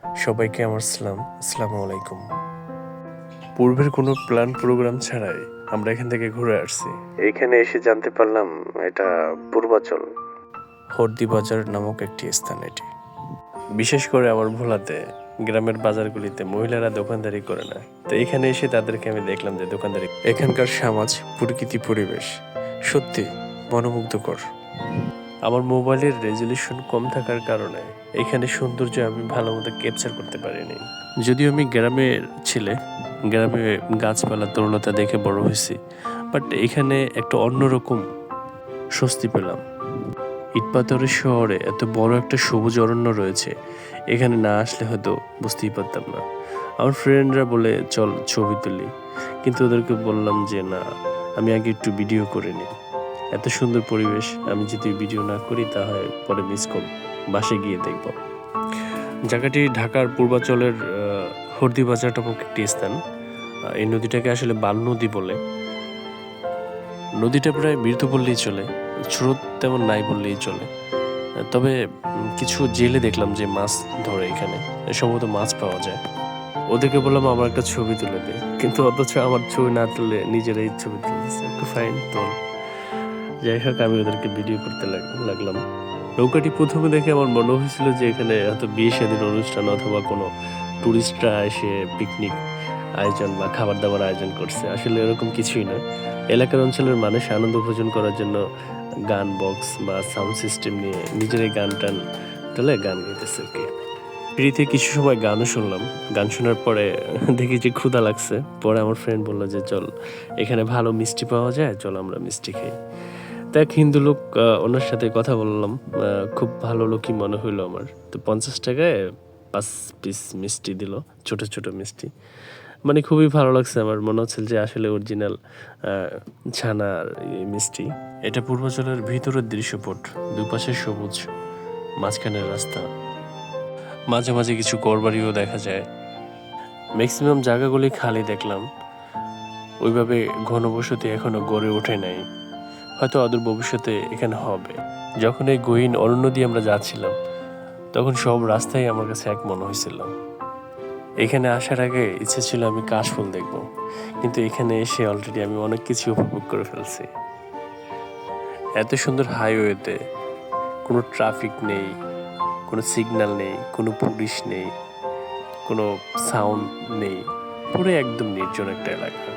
সবাইকে আমার আসসালামু আলাইকুম। পূর্বের কোনো প্ল্যান প্রোগ্রাম ছাড়াই আমরা এখান থেকে ঘুরে আসছি। এখানে এসে জানতে পারলাম এটা পূর্বাচল হর্দি বাজার নামক একটি স্থান। এটি বিশেষ করে আমার ভোলাতে গ্রামের বাজারগুলিতে মহিলারা দোকানদারি করে না, তো এখানে এসে তাদেরকে আমি দেখলাম যে দোকানদারি। এখানকার সমাজ, প্রকৃতি, পরিবেশ সত্যি মনোমুগ্ধকর। আমার মোবাইলের রেজলিউশন কম থাকার কারণে এখানে সৌন্দর্য আমি ভালো মতো ক্যাপচার করতে পারিনি। যদিও আমি গ্রামের ছেলে, গ্রামে গাছপালা তরুলতা দেখে বড় হয়েছি, বাট এখানে একটা অন্যরকম স্বস্তি পেলাম। ইটপাথরের শহরে এত বড় একটা সবুজ অরণ্য রয়েছে, এখানে না আসলে হয়তো বুঝতেই পারতাম না। আমার ফ্রেন্ডরা বলে চল ছবি তুলি, কিন্তু ওদেরকে বললাম যে না, আমি আগে একটু ভিডিও করে নিই। এত সুন্দর পরিবেশ, আমি যদি ভিডিও না করি তাহলে পরে মিস করব, বাসে গিয়ে দেখব। জায়গাটি ঢাকার পূর্বাচলের হর্দি বাজার নামক একটি স্থান। এই নদীটাকে আসলে বাল নদী বলে। নদীটা প্রায় মৃত বললেই চলে, স্রোত তেমন নাই বললেই চলে। তবে কিছু জেলে দেখলাম যে মাছ ধরে এখানে, সম্ভবত মাছ পাওয়া যায়। ওদেরকে বললাম আমার একটা ছবি তুলে দে, কিন্তু অথচ আমার ছবি না তুলে নিজেরাই ছবি তুলতেছে। একটু ফাইন তোল। যাই হোক, আমি ওদেরকে ভিডিও করতে লাগলাম। নৌকাটি প্রথমে দেখে আমার মনে হয়েছিল যে এখানে হয়তো বিয়ে শাদীর অনুষ্ঠান অথবা কোনো টুরিস্টরা এসে পিকনিক আয়োজন বা খাবার দাবার আয়োজন করছে। আসলে এরকম কিছুই না। এলাকার অঞ্চলের মানুষ আনন্দ ভোজন করার জন্য গান বক্স বা সাউন্ড সিস্টেম নিয়ে নিজেরাই গান টান তুলে গান গাইতেছে আর কি। ফ্রিতে কিছু সময় গানও শুনলাম। গান শোনার পরে দেখি যে ক্ষুধা লাগছে। পরে আমার ফ্রেন্ড বললো যে চল, এখানে ভালো মিষ্টি পাওয়া যায়, চল আমরা মিষ্টি খাই। তা এক হিন্দু লোক, ওনার সাথে কথা বললাম। খুব ভালো লোকই মনে হইলো আমার। তো 50 টাকায় 5 পিস মিষ্টি দিল, ছোট ছোট মিষ্টি। মানে খুবই ভালো লাগছে আমার, মনে হচ্ছে যে আসলে অরিজিনাল ছানার মিষ্টি। এটা পূর্বাচলের ভিতরের দৃশ্যপট। দুপাশে সবুজ, মাঝখানের রাস্তা, মাঝে মাঝে কিছু ঘরবাড়িও দেখা যায়। ম্যাক্সিমাম জায়গাগুলি খালি দেখলাম, ওইভাবে ঘনবসতি এখনো গড়ে ওঠে নাই। হয়তো অদূর ভবিষ্যতে এখানে হবে। যখন এই গহীন অরণ্য দিয়ে আমরা যাচ্ছিলাম, তখন সব রাস্তাই আমার কাছে এক মনে হয়েছিল। এখানে আসার আগে ইচ্ছে ছিল আমি কাশফুল দেখব, কিন্তু এখানে এসে অলরেডি আমি অনেক কিছু উপভোগ করে ফেলছি। এত সুন্দর হাইওয়েতে কোনো ট্রাফিক নেই, কোনো সিগন্যাল নেই, কোনো পুলিশ নেই, কোনো সাউন্ড নেই, পুরো একদম নির্জন একটা এলাকা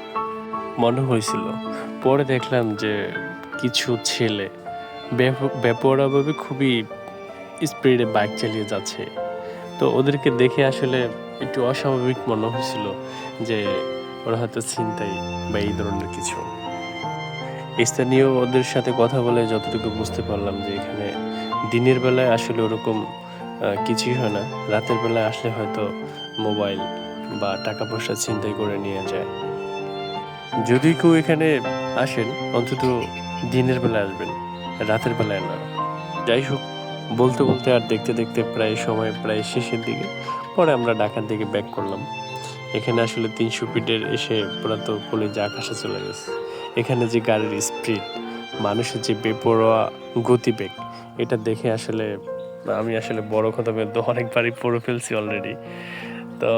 মনে হয়েছিল। পরে দেখলাম যে কিছু ছেলে বেপরোয়াভাবে খুবই স্পিডে বাইক চালিয়ে যাচ্ছে। তো ওদেরকে দেখে আসলে একটু অস্বাভাবিক মনে হয়েছিল যে ওরা হয়তো ছিনতাই বা এই ধরনের কিছু। স্থানীয় ওদের সাথে কথা বলে যতটুকু বুঝতে পারলাম যে এখানে দিনের বেলায় আসলে ওরকম কিছুই হয় না। রাতের বেলায় আসলে হয়তো মোবাইল বা টাকা পয়সা ছিনতাই করে নিয়ে যায়। যদি কেউ এখানে আসেন, অন্তত দিনের বেলায় আসবেন, রাতের বেলায় না। যাই হোক, বলতে বলতে আর দেখতে দেখতে প্রায় সময় প্রায় শেষের দিকে। পরে আমরা ঢাকার দিকে ব্যাক করলাম। এখানে আসলে 300 ফিটের এসে পুরা তো কলেজে আকাশে চলে গেছে। এখানে যে গাড়ির স্পিড, মানুষের যে বেপরোয়া গতিবেগ, এটা দেখে আসলে আমি আসলে বড় কথা বলতে অনেকবারই পড়ে ফেলছি অলরেডি। তো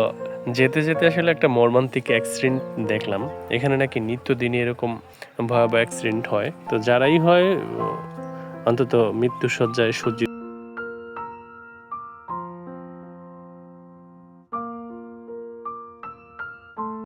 যেতে যেতে আসলে একটা মর্মান্তিক অ্যাক্সিডেন্ট দেখলাম। এখানে নাকি নিত্যদিনই এরকম ভয়াবহ অ্যাক্সিডেন্ট হয়। তো যারাই হয় অন্তত মৃত্যুসজ্জায় সজ্জিত